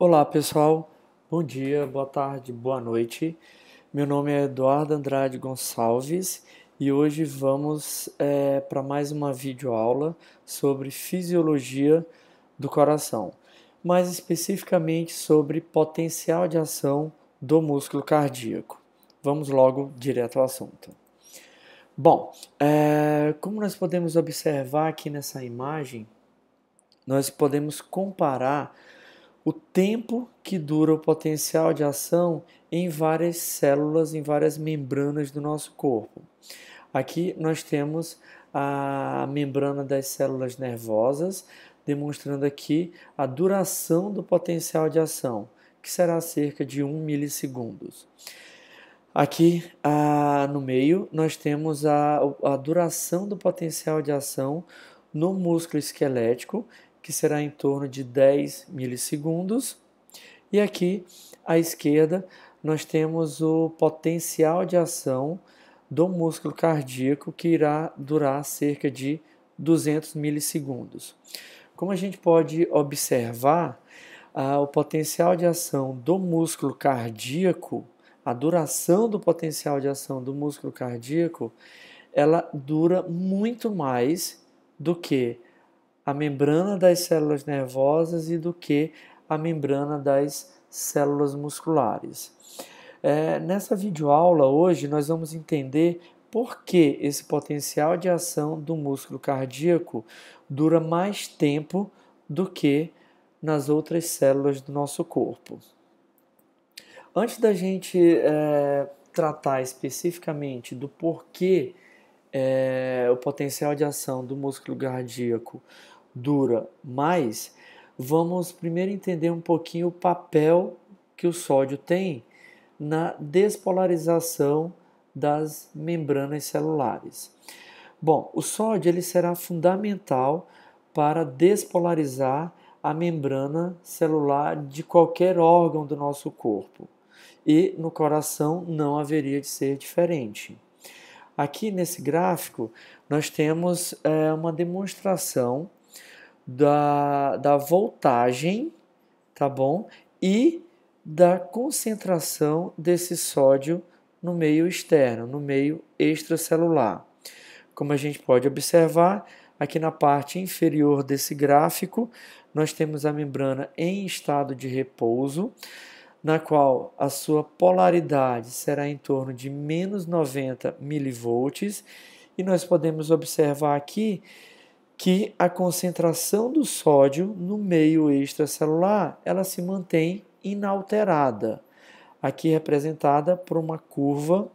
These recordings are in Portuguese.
Olá pessoal, bom dia, boa tarde, boa noite. Meu nome é Eduardo Andrade Gonçalves e hoje vamos para mais uma videoaula sobre fisiologia do coração, mais especificamente sobre potencial de ação do músculo cardíaco. Vamos logo direto ao assunto. Bom, como nós podemos observar aqui nessa imagem, nós podemos comparar o tempo que dura o potencial de ação em várias células, em várias membranas do nosso corpo. Aqui nós temos a membrana das células nervosas, demonstrando aqui a duração do potencial de ação, que será cerca de 1 milissegundos. Aqui no meio nós temos a duração do potencial de ação no músculo esquelético, que será em torno de 10 milissegundos. E aqui à esquerda nós temos o potencial de ação do músculo cardíaco, que irá durar cerca de 200 milissegundos. Como a gente pode observar, o potencial de ação do músculo cardíaco, a duração do potencial de ação do músculo cardíaco, ela dura muito mais do que a membrana das células nervosas e do que a membrana das células musculares. Nessa videoaula hoje nós vamos entender por que esse potencial de ação do músculo cardíaco dura mais tempo do que nas outras células do nosso corpo. Antes da gente tratar especificamente do porquê o potencial de ação do músculo cardíaco dura mais, vamos primeiro entender um pouquinho o papel que o sódio tem na despolarização das membranas celulares. Bom, o sódio ele será fundamental para despolarizar a membrana celular de qualquer órgão do nosso corpo. E no coração não haveria de ser diferente. Aqui nesse gráfico nós temos uma demonstração da voltagem, tá bom? E da concentração desse sódio no meio externo, no meio extracelular. Como a gente pode observar, aqui na parte inferior desse gráfico, nós temos a membrana em estado de repouso, na qual a sua polaridade será em torno de menos 90 milivolts, e nós podemos observar aqui que a concentração do sódio no meio extracelular ela se mantém inalterada, aqui representada por uma curva,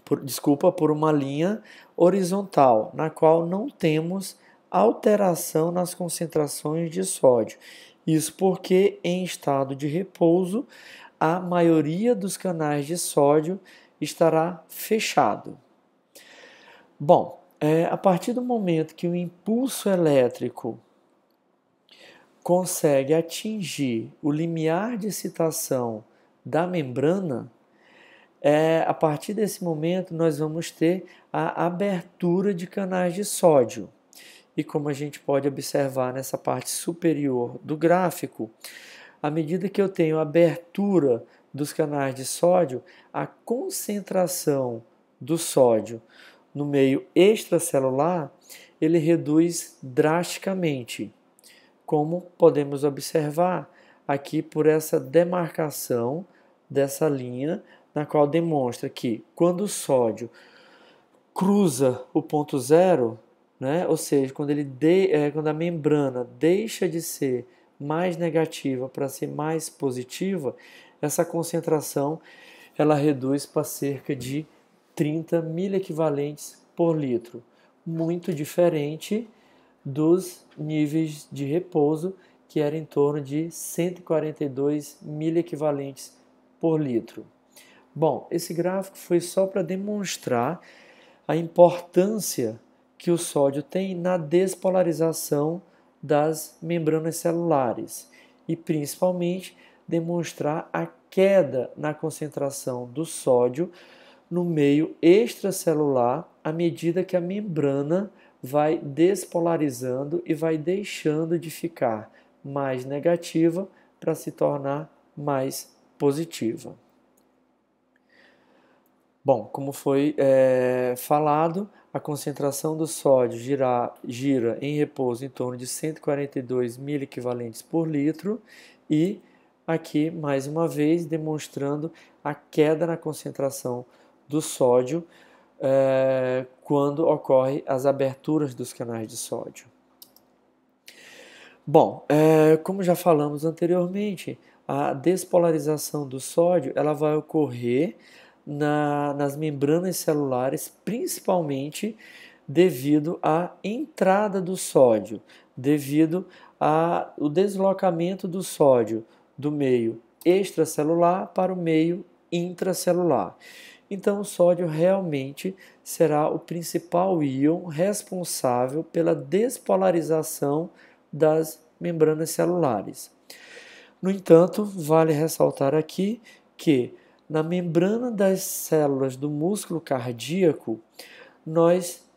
por uma linha horizontal, na qual não temos alteração nas concentrações de sódio. Isso porque em estado de repouso a maioria dos canais de sódio estará fechado. Bom, a partir do momento que o impulso elétrico consegue atingir o limiar de excitação da membrana, a partir desse momento nós vamos ter a abertura de canais de sódio. E como a gente pode observar nessa parte superior do gráfico, à medida que eu tenho abertura dos canais de sódio, a concentração do sódio no meio extracelular, ele reduz drasticamente, como podemos observar aqui por essa demarcação dessa linha, na qual demonstra que quando o sódio cruza o ponto zero, né, ou seja, quando a membrana deixa de ser mais negativa para ser mais positiva, essa concentração ela reduz para cerca de 30 miliequivalentes por litro, muito diferente dos níveis de repouso, que era em torno de 142 miliequivalentes por litro. Bom, esse gráfico foi só para demonstrar a importância que o sódio tem na despolarização das membranas celulares e principalmente demonstrar a queda na concentração do sódio no meio extracelular à medida que a membrana vai despolarizando e vai deixando de ficar mais negativa para se tornar mais positiva. Bom, como foi falado, a concentração do sódio gira em repouso em torno de 142 miliequivalentes por litro e aqui, mais uma vez, demonstrando a queda na concentração do sódio quando ocorrem as aberturas dos canais de sódio. Bom, como já falamos anteriormente, a despolarização do sódio ela vai ocorrer nas membranas celulares, principalmente devido à entrada do sódio, devido ao deslocamento do sódio do meio extracelular para o meio intracelular. Então, o sódio realmente será o principal íon responsável pela despolarização das membranas celulares. No entanto, vale ressaltar aqui que na membrana das células do músculo cardíaco,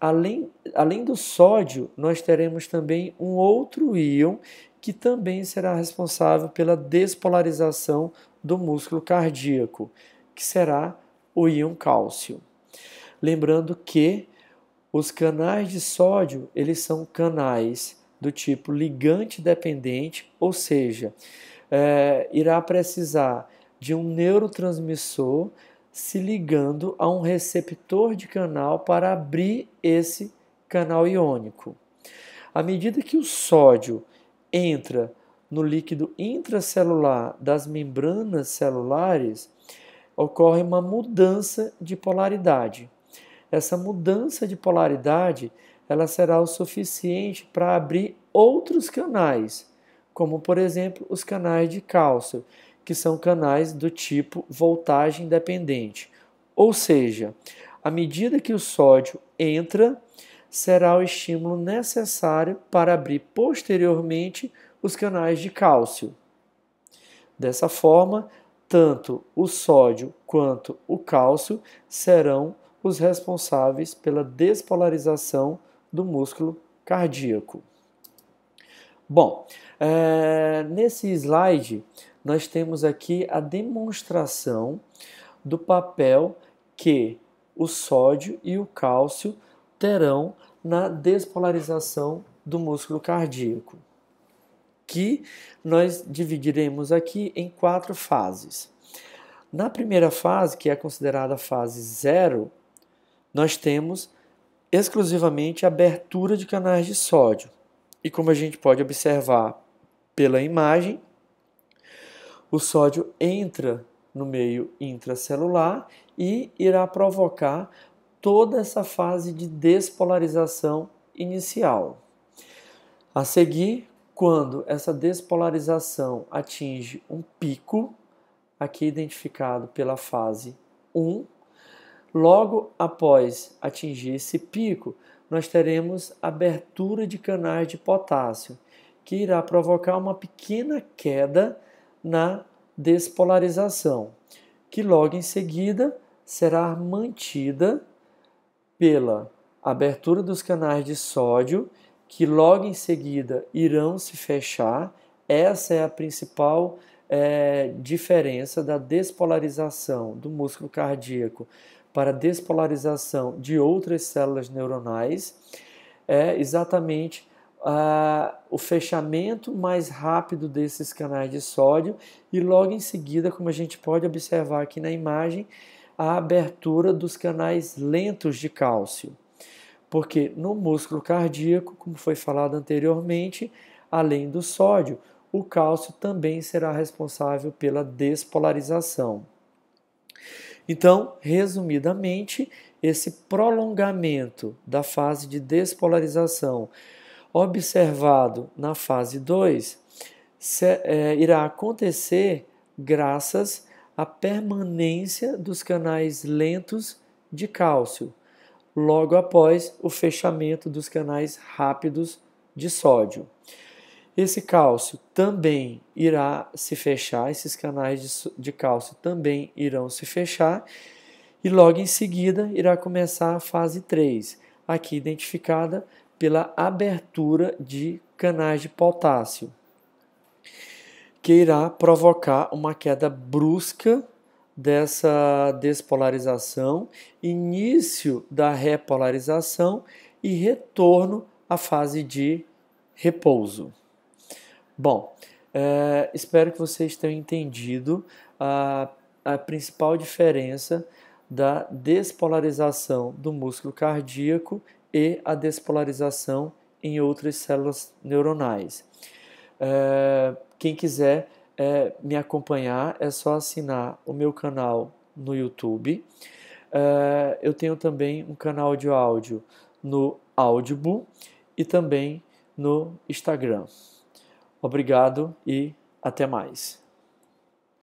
além do sódio, nós teremos também um outro íon que também será responsável pela despolarização do músculo cardíaco, que será o íon cálcio. Lembrando que os canais de sódio, eles são canais do tipo ligante dependente, ou seja, irá precisar de um neurotransmissor se ligando a um receptor de canal para abrir esse canal iônico. À medida que o sódio entra no líquido intracelular das membranas celulares, ocorre uma mudança de polaridade. Essa mudança de polaridade ela será o suficiente para abrir outros canais, como, por exemplo, os canais de cálcio, que são canais do tipo voltagem dependente. Ou seja, à medida que o sódio entra, será o estímulo necessário para abrir posteriormente os canais de cálcio. Dessa forma, tanto o sódio quanto o cálcio serão os responsáveis pela despolarização do músculo cardíaco. Bom, nesse slide nós temos aqui a demonstração do papel que o sódio e o cálcio terão na despolarização do músculo cardíaco, que nós dividiremos aqui em 4 fases. Na primeira fase, que é considerada a fase 0, nós temos exclusivamente a abertura de canais de sódio. E como a gente pode observar pela imagem, o sódio entra no meio intracelular e irá provocar toda essa fase de despolarização inicial. A seguir, quando essa despolarização atinge um pico, aqui identificado pela fase 1, logo após atingir esse pico, nós teremos abertura de canais de potássio, que irá provocar uma pequena queda na despolarização, que logo em seguida será mantida pela abertura dos canais de sódio, que logo em seguida irão se fechar. Essa é a principal diferença da despolarização do músculo cardíaco para a despolarização de outras células neuronais, é exatamente o fechamento mais rápido desses canais de sódio e logo em seguida, como a gente pode observar aqui na imagem, a abertura dos canais lentos de cálcio. Porque no músculo cardíaco, como foi falado anteriormente, além do sódio, o cálcio também será responsável pela despolarização. Então, resumidamente, esse prolongamento da fase de despolarização observado na fase 2 irá acontecer graças à permanência dos canais lentos de cálcio, logo após o fechamento dos canais rápidos de sódio. Esse cálcio também irá se fechar, esses canais de cálcio também irão se fechar e logo em seguida irá começar a fase 3, aqui identificada pela abertura de canais de potássio. que irá provocar uma queda brusca dessa despolarização, início da repolarização e retorno à fase de repouso. Bom, espero que vocês tenham entendido a principal diferença da despolarização do músculo cardíaco e a despolarização em outras células neuronais. Quem quiser me acompanhar, é só assinar o meu canal no YouTube. Eu tenho também um canal de áudio no Audible e também no Instagram. Obrigado e até mais.